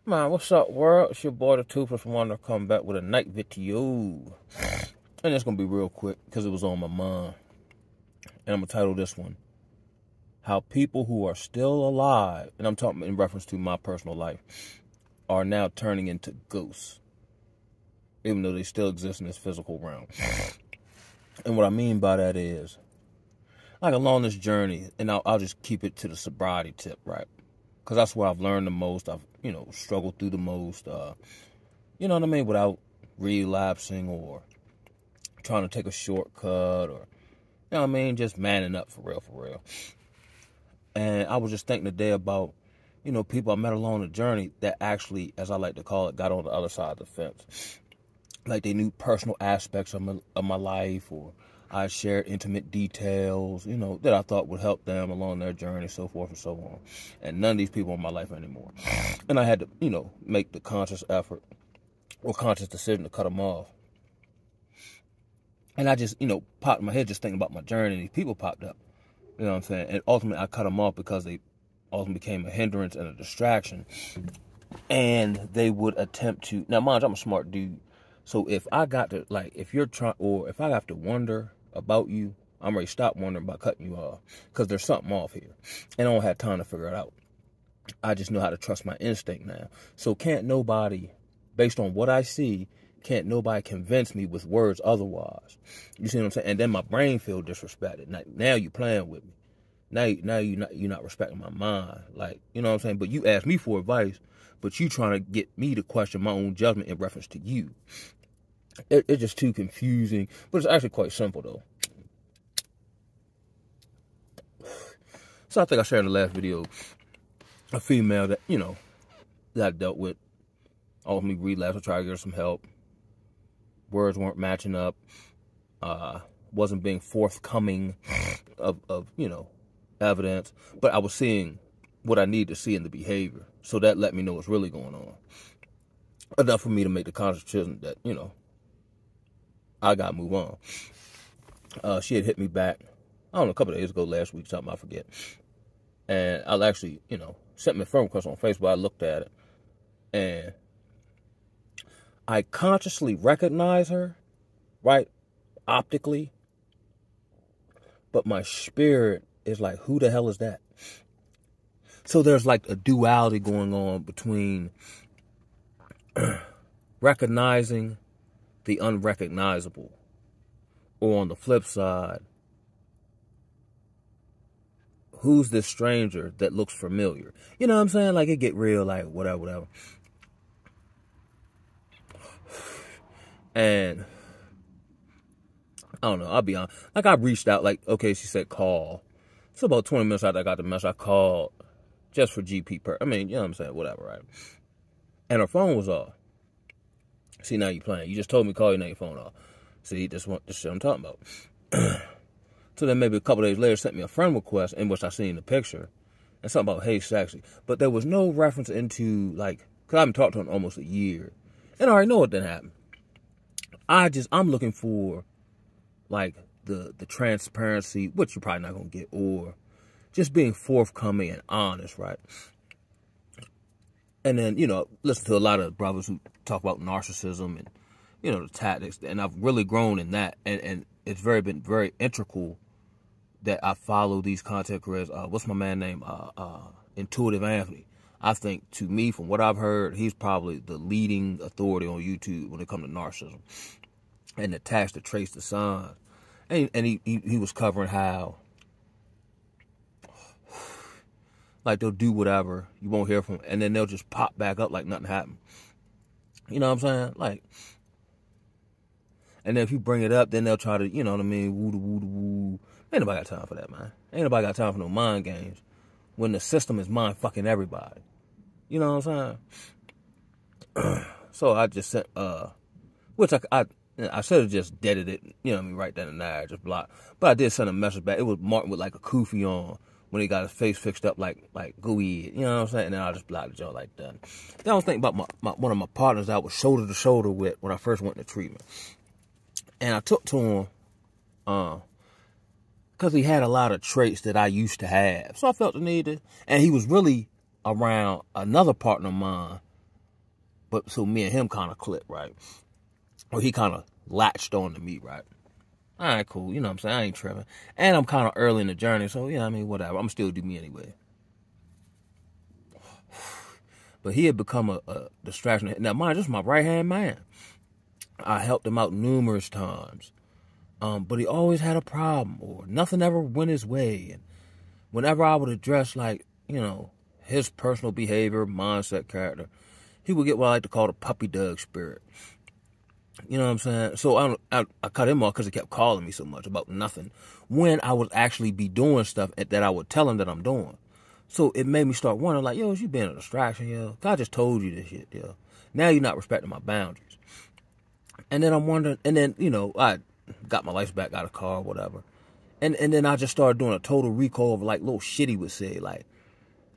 Man, what's up, world? It's your boy, the Toothless Wonder, coming back with a night video. And it's going to be real quick because it was on my mind. And I'm going to title this one, How People Who Are Still Alive, and I'm talking in reference to my personal life, are now turning into ghosts, even though they still exist in this physical realm. And what I mean by that is, like along this journey, and I'll just keep it to the sobriety tip, right? Because that's where I've learned the most. I've, struggled through the most, you know what I mean, without relapsing or trying to take a shortcut or, you know what I mean, just manning up for real. And I was just thinking today about, people I met along the journey that actually, as I like to call it, got on the other side of the fence. Like they knew personal aspects of my life, or I shared intimate details, that I thought would help them along their journey, so forth and so on. And none of these people in my life anymore. And I had to, make the conscious effort or conscious decision to cut them off. And I just, popped in my head just thinking about my journey, and these people popped up. You know what I'm saying? And ultimately, I cut them off because they ultimately became a hindrance and a distraction. And they would attempt to, now mind you, I'm a smart dude. So if I got to, if you're trying, or if I have to wonder about you, I'm ready to stop wondering about cutting you off. Because there's something off here. And I don't have time to figure it out. I just know how to trust my instinct now. So can't nobody, based on what I see, can't nobody convince me with words otherwise. You see what I'm saying? And then my brain feel disrespected. Now you playing with me. Now you're not respecting my mind. You know what I'm saying? But you asked me for advice, but you trying to get me to question my own judgment in reference to you. It's just too confusing, but it's actually quite simple, though. So I think I shared in the last video a female that, that I dealt with, ultimately relapsed. I tried to get her some help. Words weren't matching up. Wasn't being forthcoming of evidence. But I was seeing what I needed to see in the behavior. So that let me know what's really going on. Enough for me to make the conscious decision that, I got to move on. She had hit me back, I don't know, a couple of days ago, last week, something, I forget. And I'll actually, sent me a friend request on Facebook. I looked at it. And I consciously recognize her, right, optically. But my spirit is like, who the hell is that? So there's like a duality going on between recognizing the unrecognizable, or on the flip side, who's this stranger that looks familiar? You know what I'm saying? Like, it get real, like, whatever. And I don't know, I'll be honest. Like, I reached out, okay, she said call. So about 20 minutes after I got the message, I called just for GP I mean, you know what I'm saying? Whatever, right? And her phone was off. See, now you playing. You just told me to call you, now your phone off. See, this shit I'm talking about. So then maybe a couple days later, sent me a friend request in which I seen the picture. And something about, hey, sexy. But there was no reference into, because I haven't talked to her in almost a year. And I already know what didn't happen. I'm looking for, the transparency, which you're probably not going to get, or just being forthcoming and honest, right? And then, listen to a lot of brothers who talk about narcissism and, the tactics. And I've really grown in that. And it's been very integral that I follow these content creators. What's my man name? Intuitive Anthony. I think, to me, from what I've heard, he's probably the leading authority on YouTube when it comes to narcissism and attach to trace the signs. And he was covering how, they'll do whatever, you won't hear from them, and then they'll just pop back up like nothing happened. You know what I'm saying? And then if you bring it up, then they'll try to, you know what I mean, woo. Ain't nobody got time for that, man. Ain't nobody got time for no mind games when the system is mind fucking everybody. You know what I'm saying? So I just sent, which I should have just deaded it, you know what I mean, right then and there, just blocked. But I did send a message back. It was Martin with a kufi on when he got his face fixed up like gooey, you know what I'm saying? And then I just blocked the joint like that. Then I was thinking about one of my partners that I was shoulder to shoulder with when I first went to treatment. And I took to him, because he had a lot of traits that I used to have. So I felt the need to, and he was really around another partner of mine But so me and him kind of clicked, right? Or he kind of latched on to me, right? All right, cool. You know what I'm saying? I ain't tripping. And I'm kind of early in the journey, so yeah, I mean, whatever. I'm still do me anyway. But he had become a distraction. Now, mind, this is my right-hand man. I helped him out numerous times. But he always had a problem, or nothing ever went his way. And whenever I would address, like, you know, his personal behavior, mindset, character, he would get what I like to call the puppy dog spirit. You know what I'm saying? So I cut him off because he kept calling me so much about nothing, when I would actually be doing stuff that I would tell him that I'm doing. So it made me start wondering, like, yo, you being a distraction, yo. I just told you this shit, yo. Now you're not respecting my boundaries. And then I'm wondering, and then, you know, I got my lights back out of the car or whatever. And then I just started doing a total recall of, like, little shit he would say. Like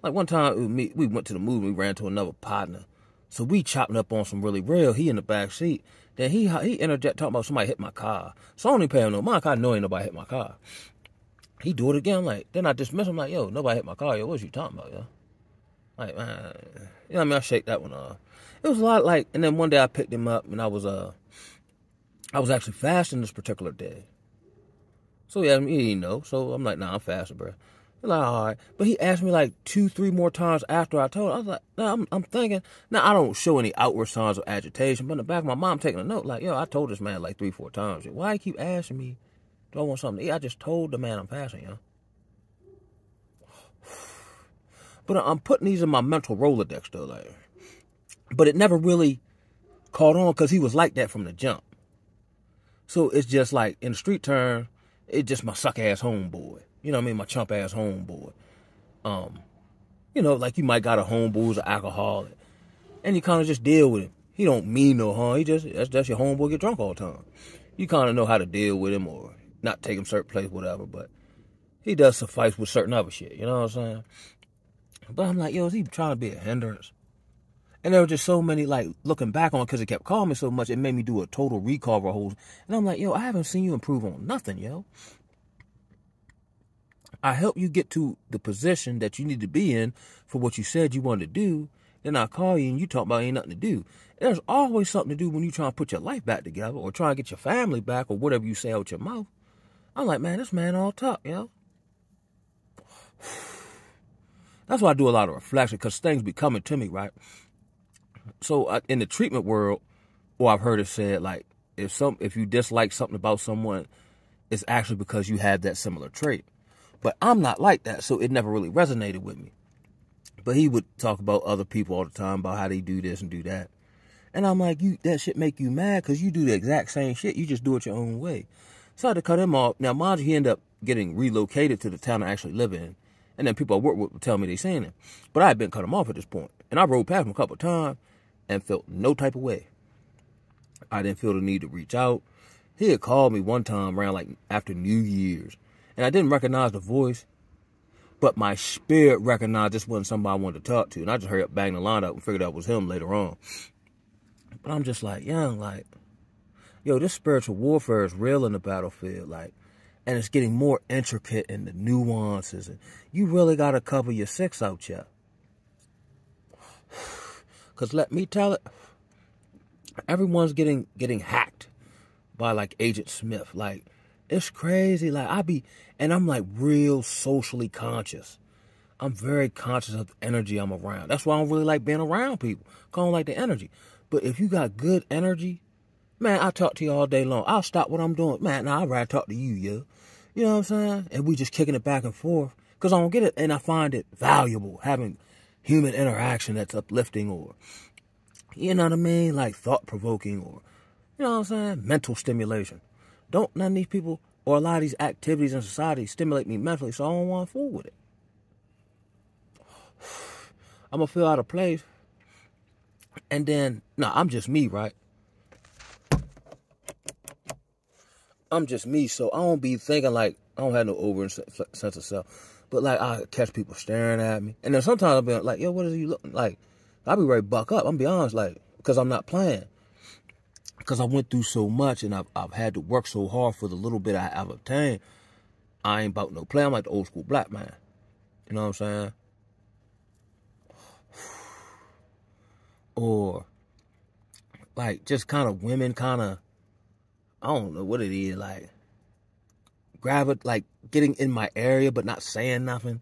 one time, we went to the movie, we ran to another partner. So we chopping up on some really real. He in the back seat. Then he interject talking about somebody hit my car. So I don't even pay him no mind. I know ain't nobody hit my car. He do it again. Like, then I dismiss him like, yo, nobody hit my car. Yo, what you talking about, yo? Like, man, you know what I mean? I shake that one off. It was a lot like, and then one day I picked him up and I was actually fasting this particular day. So yeah, I mean, he didn't know. So I'm like, nah, I'm fasting, bro. He's like, all right. But he asked me like 2-3 more times after I told him. I was like, nah, I'm thinking. Now, I don't show any outward signs of agitation, but in the back of my mind, I'm taking a note. Like, yo, I told this man like 3-4 times. Why you keep asking me, do I want something to eat? I just told the man I'm fasting, yo. But I'm putting these in my mental Rolodex, though. Like, but it never really caught on because he was like that from the jump. So it's just like, in the street term, it's just my suck-ass homeboy. You know what I mean? My chump-ass homeboy. You know, like you might got a homeboy who's an alcoholic. And you kind of just deal with him. He don't mean no harm. He just, that's your homeboy get drunk all the time. You kind of know how to deal with him or not take him certain place, whatever. But he does suffice with certain other shit. You know what I'm saying? But I'm like, yo, is he trying to be a hindrance? And there were just so many, like, looking back on it, because he kept calling me so much, it made me do a total recall of a whole. And I'm like, yo, I haven't seen you improve on nothing, yo. I help you get to the position that you need to be in for what you said you wanted to do. Then I call you and you talk about ain't nothing to do. There's always something to do when you try to put your life back together or try to get your family back or whatever you say out your mouth. I'm like, man, this man all talk, yo. That's why I do a lot of reflection, because things be coming to me, right? So in the treatment world, or I've heard it said, like, if you dislike something about someone, it's actually because you have that similar trait. But I'm not like that, so it never really resonated with me. But he would talk about other people all the time, about how they do this and do that. And I'm like, that shit make you mad because you do the exact same shit. You just do it your own way. So I had to cut him off. Now, mind you, he ended up getting relocated to the town I actually live in. And then people I work with would tell me they seen him. But I had been cut him off at this point. And I rode past him a couple of times and felt no type of way. I didn't feel the need to reach out. He had called me one time around like after New Year's. And I didn't recognize the voice, but my spirit recognized this wasn't somebody I wanted to talk to. And I just hurried up, banged the line up, and figured out it was him later on. But I'm just like, young, like, yo, this spiritual warfare is real in the battlefield, like, and it's getting more intricate in the nuances. And you really got to cover your six out, yeah. Because let me tell it, everyone's getting hacked by, like, Agent Smith. Like, it's crazy. Like, I'm like real socially conscious. I'm very conscious of the energy I'm around. That's why I don't really like being around people. I don't like the energy. But if you got good energy, man, I talk to you all day long. I'll stop what I'm doing. Man, I'd rather talk to you, yo. You know what I'm saying? And we just kicking it back and forth. Because I don't get it. And I find it valuable having human interaction that's uplifting or, you know what I mean? Like thought-provoking or, you know what I'm saying? Mental stimulation. Don't none of these people or a lot of these activities in society stimulate me mentally, so I don't want to fool with it. I'm going to feel out of place. And then, I'm just me, right? I'm just me, so I don't be thinking like, I don't have no over sense of self. But like, I catch people staring at me. And then sometimes I'll be like, yo, what is he looking like? I'll be ready to buck up. I'm going to be honest, like, because I'm not playing. Because I went through so much and I've had to work so hard for the little bit I've obtained. I ain't about no play. I'm like the old school black man. You know what I'm saying? Or like just kind of women kind of, I don't know what it is, like grab it, like getting in my area but not saying nothing.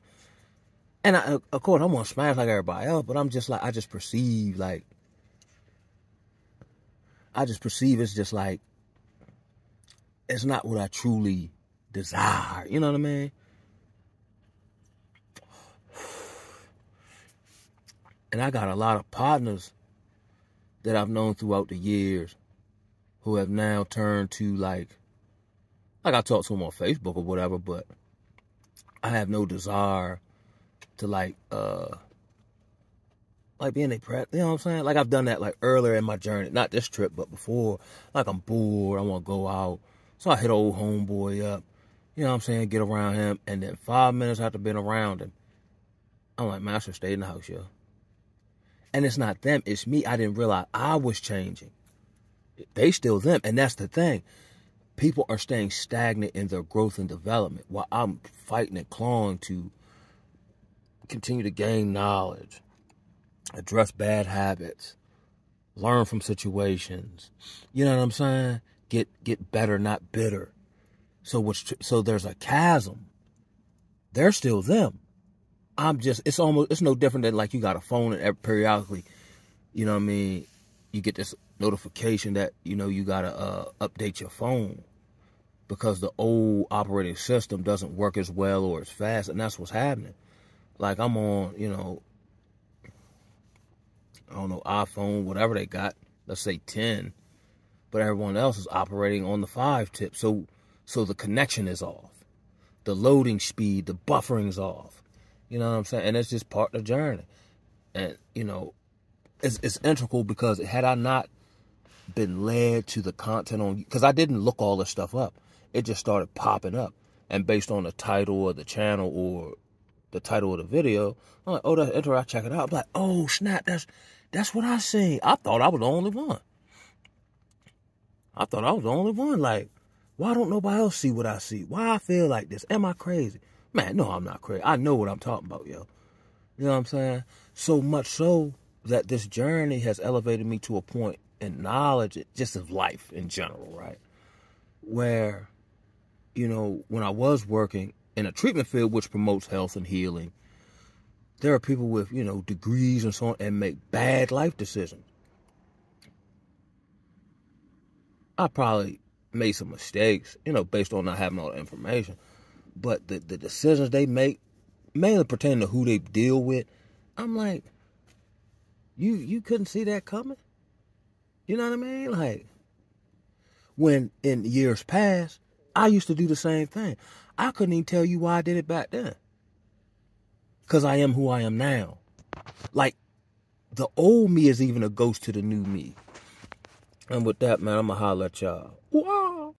And of course I'm gonna smash like everybody else, but I'm just like, I just perceive it's just like, it's not what I truly desire. You know what I mean? And I got a lot of partners that I've known throughout the years who have now turned to like I talk to them on Facebook or whatever, but I have no desire to like be in a prep, you know what I'm saying? Like I've done that like earlier in my journey, not this trip, but before. Like I'm bored, I want to go out. So I hit old homeboy up, you know what I'm saying, get around him, and then 5 minutes after being around him, I'm like, man, I should stay in the house, yo. And it's not them, it's me. I didn't realize I was changing. They still them, and that's the thing. People are staying stagnant in their growth and development while I'm fighting and clawing to continue to gain knowledge, address bad habits, learn from situations. You know what I'm saying? Get better, not bitter. So there's a chasm. They're still them. It's no different than like you got a phone and periodically, you know what I mean, you get this notification that, you know, you got to update your phone because the old operating system doesn't work as well or as fast, and that's what's happening. Like I'm on, you know, I don't know, iPhone, whatever they got, let's say 10, but everyone else is operating on the 5 tip. So the connection is off. The loading speed, the buffering's off. You know what I'm saying? And it's just part of the journey. And, you know, it's integral because had I not been led to the content on, because I didn't look all this stuff up. It just started popping up. And based on the title of the channel or the title of the video, I'm like, oh, that's interesting. I check it out. I'm like, oh, snap, that's what I seen. I thought I was the only one. Like, why don't nobody else see what I see? Why I feel like this? Am I crazy? Man, no, I'm not crazy. I know what I'm talking about, yo. You know what I'm saying? So much so that this journey has elevated me to a point in knowledge, just of life in general, right? Where, you know, when I was working in a treatment field which promotes health and healing, there are people with, you know, degrees and so on and make bad life decisions. I probably made some mistakes, you know, based on not having all the information. But the decisions they make, mainly pertaining to who they deal with, I'm like, you couldn't see that coming? You know what I mean? Like, when in years past, I used to do the same thing. I couldn't even tell you why I did it back then. Because I am who I am now. Like, the old me is even a ghost to the new me. And with that, man, I'm going to holler at y'all. Wow.